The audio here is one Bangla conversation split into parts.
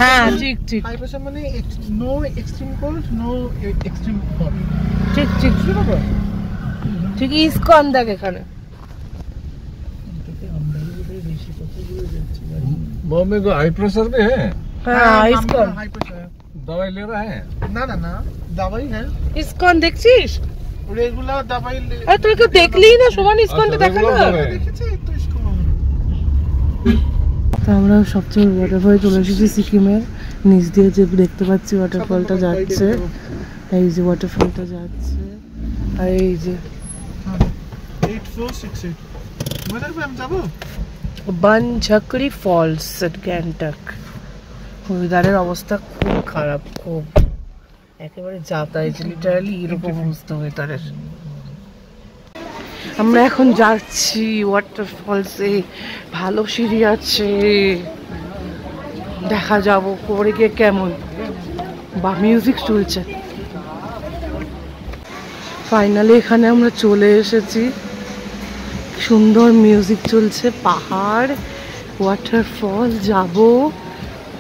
হ্যাঁ ঠিক ঠিক হাই প্রেসার মানে no extreme cold no extreme hot. ঠিক ঠিক ঠিক ইসকন দেখ এখানে बॉम्बे को हाई प्रेशर में है। हाँ इस्कॉन हाई प्रेशर है। दवाई ले रहा है? ना ना ना दवाई है इस्कॉन देखছিস रेगुलर दवाई ले। আরে তুই তো দেখলি না সমান ইসকনটা দেখা না দেখেছি তো ইসকন। তো আমরা সবচেয়ে ওয়াটারফল চলে এসেছি সিকিমের নিচ দিয়ে যে দেখতে পাচ্ছি ওয়াটারফলটা যাচ্ছে এই যে ওয়াটারফলটা যাচ্ছে আর এই যে 8468 কোথায় আমি যাব বানঝাকড়ি ফলস এট গ্যাংটক ওয়েদারের অবস্থা খুব খারাপ খুব একেবারে যাতায়াত লিটারালি এরকম অবস্থা ওয়েদারের আমরা এখন যাচ্ছি ওয়াটারফলসে ভালো সিঁড়ি আছে দেখা যাবো পরে গিয়ে কেমন বা মিউজিক চলছে ফাইনালি এখানে আমরা চলে এসেছি সুন্দর মিউজিক চলছে পাহাড় ওয়াটারফল যাব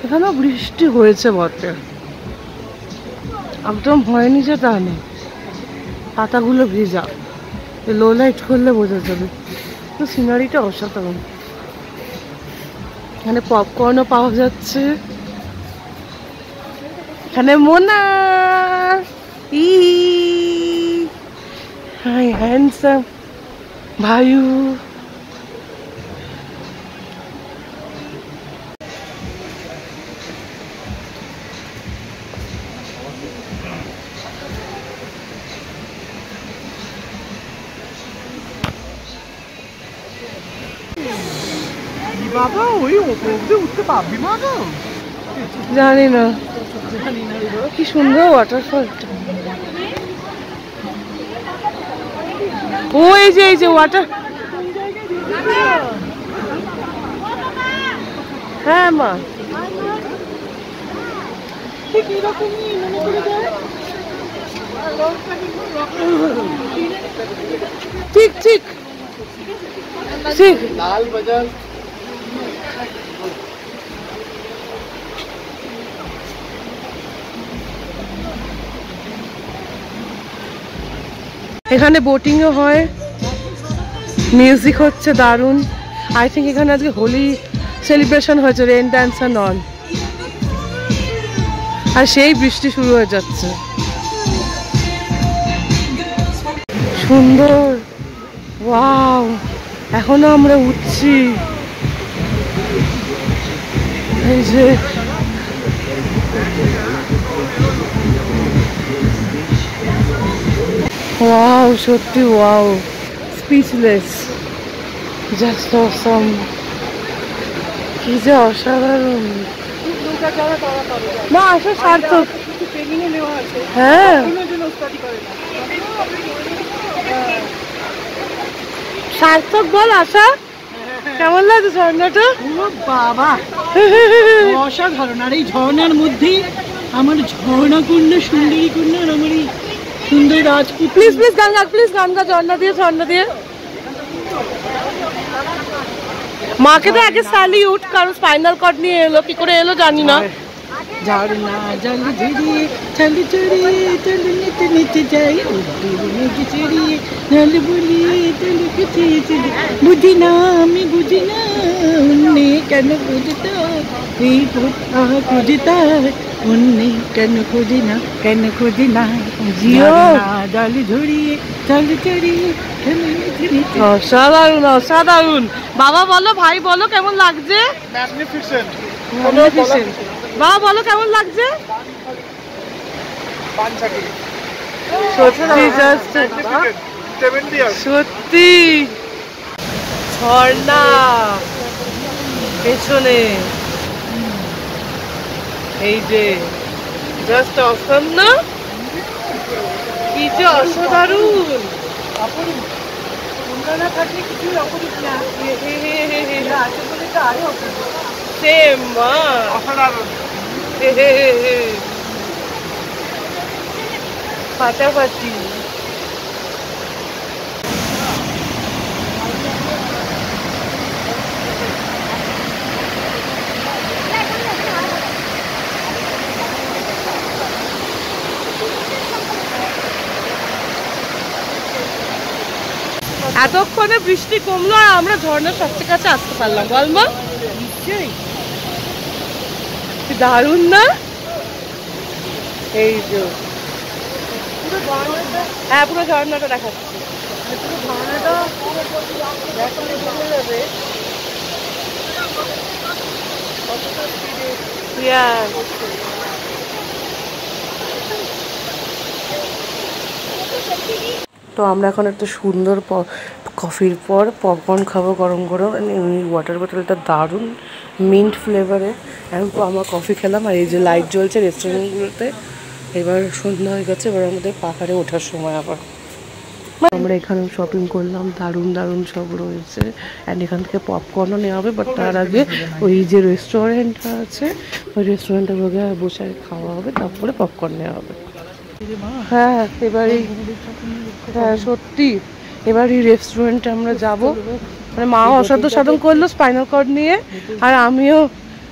এখানেও বৃষ্টি হয়েছে বটে একদম হয়নি যে তা না পাতাগুলো ভেজা লো লাইট করলে বোঝা যাবে তো সিনারিটা অসাধারণ এখানে পপকর্নও পাওয়া যাচ্ছে এখানে মোনা ই হাই হ্যান্ডসাম ভাইউ বাবা ওই ওপরে উঠতে পারবি না তো জানি না কি সুন্দর ওয়াটারফলটা ওই যে এই যে ওয়াটার হ্যাঁ মা ঠিক ঠিক ঠিক লাল বাজার এখানে বোটিংও হয় মিউজিক হচ্ছে দারুণ আই থিঙ্ক এখানে আজকে হোলি সেলিব্রেশন হয়েছে রেন ড্যান্স আর নন আর সেই বৃষ্টি শুরু হয়ে যাচ্ছে সুন্দর ওয়াও এখনো আমরা উঠছি এই যে ওয়াও সত্যি ওয়াও স্পিচলেস জাস্ট অসাম কি যে অসাধারণ না আসলে সার্থক হ্যাঁ সার্থক বল আশা কেমন লাগছে ঝর্ণাটা বাবা অসাধারণ আর এই ঝর্ণার মধ্যেই আমার ঝর্ণা কুণ্ড সুন্দরী কুণ্ড আর আমার এই সুন্দর রাজপুত প্লিজ প্লিজ গান গা ঝর্ণা দিয়ে মাকে তো আগে স্যালিউট কারণ স্পাইনাল কর্ড নিয়ে এলো কি করে এলো জানি না ঝর্ণা জল ঝরিয়ে চল চড়িয়ে চল নিতে নিতে যাই উদ্দুর চড়িয়ে জল বলিয়ে চল কুচিয়ে চলি বুঝি না আমি বুঝি না উন্নে কেন খুঁজতা এই খুঁজতা উন্নে কেন খুঁজি না জিও জল ঝরিয়ে চল চড়িয়ে চল নিতে নিতে অসাধারণ বাবা বলো ভাই বলো কেমন লাগছে ম্যাগনিফিসেন্ট বাবা বলো কেমন লাগছে পাঞ্চাকি সত্যি জাস্ট সত্যি ঝর্ণা পেছনে এই যে জাস্ট অসাম না কি যে অসাধারণ সেম মা অসাধারণ ফাটাফাটি এতক্ষণে বৃষ্টি কমলো আর আমরা ঝর্ণার সবচেয়ে কাছে আসতে পারলাম, বল মা? নিশ্চয়ই দারুণ না? এই যে হ্যাঁ, পুরো ঝর্ণাটা দেখাচ্ছি। পুরো ঝর্ণাটা দেখালে বোঝা যাবে। তো আমরা এখন একটা সুন্দর কফির পর পপকর্ন খাবো গরম গরম। ওই ওয়াটার বোতলটা দারুণ মিন্ট ফ্লেভারে। আমরা কফি খেলাম আর এই যে লাইট জ্বলছে রেস্টুরেন্টগুলোতে। এবার সন্ধ্যা হয়ে গেছে, এবার আমাদের পাহাড়ে ওঠার সময়। আবার আমরা এখানে শপিং করলাম, দারুণ দারুণ সব রয়েছে। অ্যান্ড এখান থেকে পপকর্নও নেওয়া হবে, বাট তার আগে ওই যে রেস্টুরেন্টটা আছে ওই রেস্টুরেন্টে বসে খাওয়া হবে, তারপরে পপকর্ন নেওয়া হবে। হ্যাঁ এবার হ্যাঁ সত্যি এবার এই রেস্টুরেন্টে আমরা যাব। মানে মা অসাধ্য সাধন করলো স্পাইনাল কর্ড নিয়ে, আর আমিও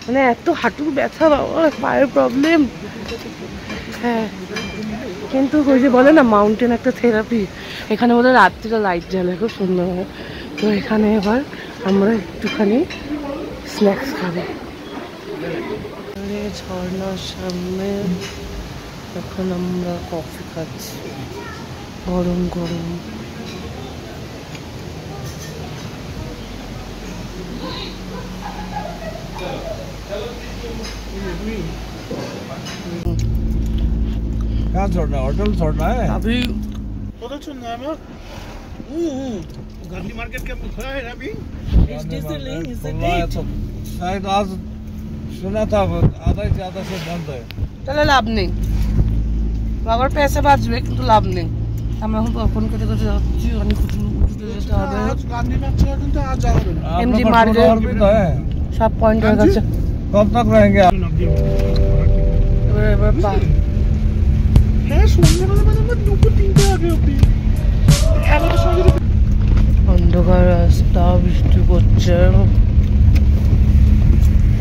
মানে এত হাঁটুর ব্যথা, বাবা পায়ের প্রবলেম। হ্যাঁ কিন্তু ওই যে বলে না মাউন্টেন একটা থেরাপি, এখানে বোধহয় রাত্রিটা লাইট জ্বালে, খুব সুন্দর হয়। তো এখানে এবার আমরা একটুখানি স্ন্যাক্স খাবো ঝর্ণার সামনে। এখন আমরা কফি খাচ্ছি গরম গরম। कहाँ छोड़ना है? होटल छोड़ना है अभी होटल सुनना है मैं। गांधी मार्केट के खुला है ना अभी? शायद आज सुना था आधा से ज्यादा से बंद है। তাহলে লাভ নেই, বাবার পয়সা বাঁচবে কিন্তু লাভ নেই। আমরা এখন পপকর্ন খেতে খেতে যাচ্ছি, অনেক উঁচুতে যেতে হবে। गांधी मार्केट কিন্তু আজ যাবে না। एमजी मार्केट और भी तो है, সব পয়েন্ট হয়ে গেছে। कब तक रहेंगे आप? এবার হ্যাঁ সন্ধ্যাবেলা মানে আমরা 2-3 আগে অবধি এগারোটার সময় যদি অন্ধকার রাস্তা, বৃষ্টি পড়ছে,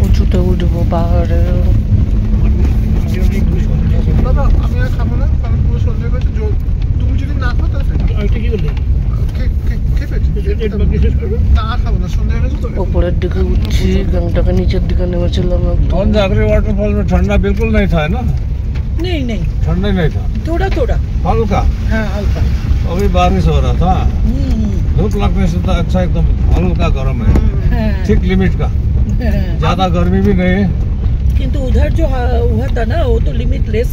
উঁচুতে উঠবো পাহাড়ে। দাদা আমি আর খাবো না, কারণ পুরো সন্ধ্যা হয়ে গেছে। তুমি যদি না খাও তাহলে ওইটা কি বললে না খাবো না, সন্ধ্যা হয়ে গেছে তো। উপরের দিকে উঠছি, গ্যাংটকের নিচের দিকে নেমেছিলাম। कौन जागरी वाटरफॉल में ठंडा बिल्कुल नहीं था, है ना? नहीं नहीं, ठंडा ही नहीं था, थोड़ा थोड़ा। हल्का। हाँ हल्का। अभी बारिश हो रहा था, धूप लगने से तो अच्छा एकदम हल्का गर्म है, ठीक लिमिट का, ज्यादा गर्मी भी नहीं है। किंतु उधर जो हुआ था ना वो तो लिमिटलेस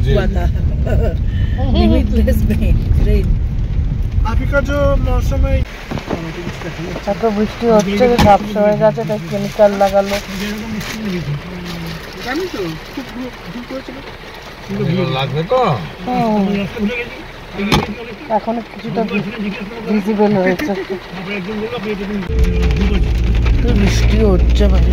हुआ था। लिमिटलेस में रेन। अभी जो मौसम है এত বৃষ্টি হচ্ছে যে সব সময় গেছে, তাই কেমিক্যাল লাগালো। জানি তো খুব ভুল করেছিল। লাগবে তো এখন কিছুটা ভিজিবল হয়েছে, বৃষ্টি হচ্ছে ভাই।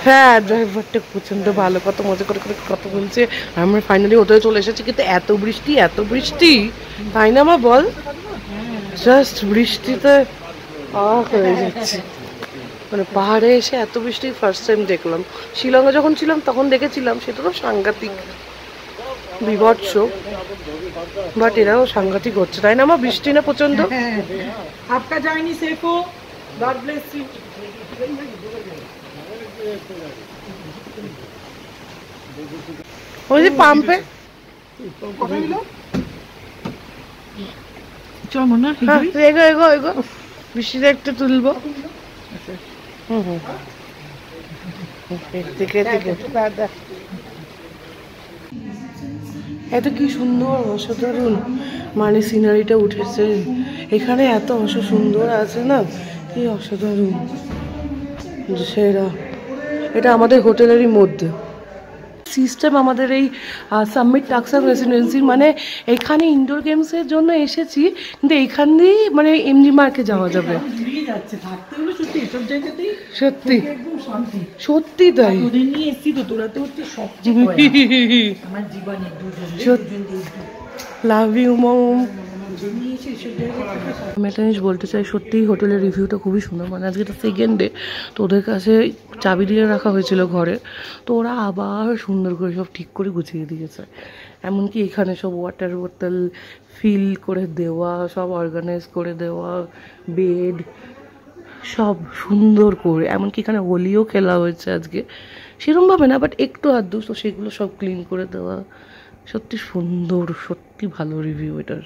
হ্যাঁ ড্রাইভারটা প্রচন্ড ভালো, কত মজা করে করে কথা বলছে। আমরা ফাইনালি হোটেলে চলে এসেছি, কিন্তু এত বৃষ্টি তাই না মা বল? জাস্ট বৃষ্টিতে হয়ে যাচ্ছে। মানে পাহাড়ে এসে এত বৃষ্টি ফার্স্ট টাইম দেখলাম। শিলংয়ে যখন ছিলাম তখন দেখেছিলাম, সেটা তো সাংঘাতিক বিভৎস, বাট এরাও সাংঘাতিক হচ্ছে তাই না মা? বৃষ্টি না প্রচন্ড। आपका जर्नी सेफ हो, गॉड ब्लेस यू। ওই যে পাম্পে চলো না এগো এগো এগো বৃষ্টিতে একটু তুলবো। হুম হুম এত কি সুন্দর অসাধারণ মানে সিনারিটা উঠেছে এখানে, এত সুন্দর আছে না, কি অসাধারণ সেরা। এটা আমাদের হোটেলেরই মধ্যে সিস্টেম, আমাদের এই সামিট টাক্সাং রেসিডেন্সির, মানে এখানে ইনডোর গেমসের জন্য এসেছি, কিন্তু এইখান দিয়েই মানে এমজি মার্কে যাওয়া যাবে। সত্যি সত্যি তাই, লাভ ইউ মম। আমি একটা জিনিস বলতে চাই, সত্যিই হোটেলের রিভিউটা খুবই সুন্দর। মানে আজকে তো সেকেন্ড ডে, তো ওদের কাছে চাবি দিয়ে রাখা হয়েছিল ঘরে, তো ওরা আবার সুন্দর করে সব ঠিক করে গুছিয়ে দিয়েছে। এমনকি এখানে সব ওয়াটার বোতল ফিল করে দেওয়া, সব অর্গানাইজ করে দেওয়া, বেড সব সুন্দর করে, এমনকি এখানে হোলিও খেলা হয়েছে আজকে, সেরকমভাবে না বাট একটু আধটু, তো সেগুলো সব ক্লিন করে দেওয়া। সত্যি সুন্দর, সত্যি ভালো রিভিউ এটার।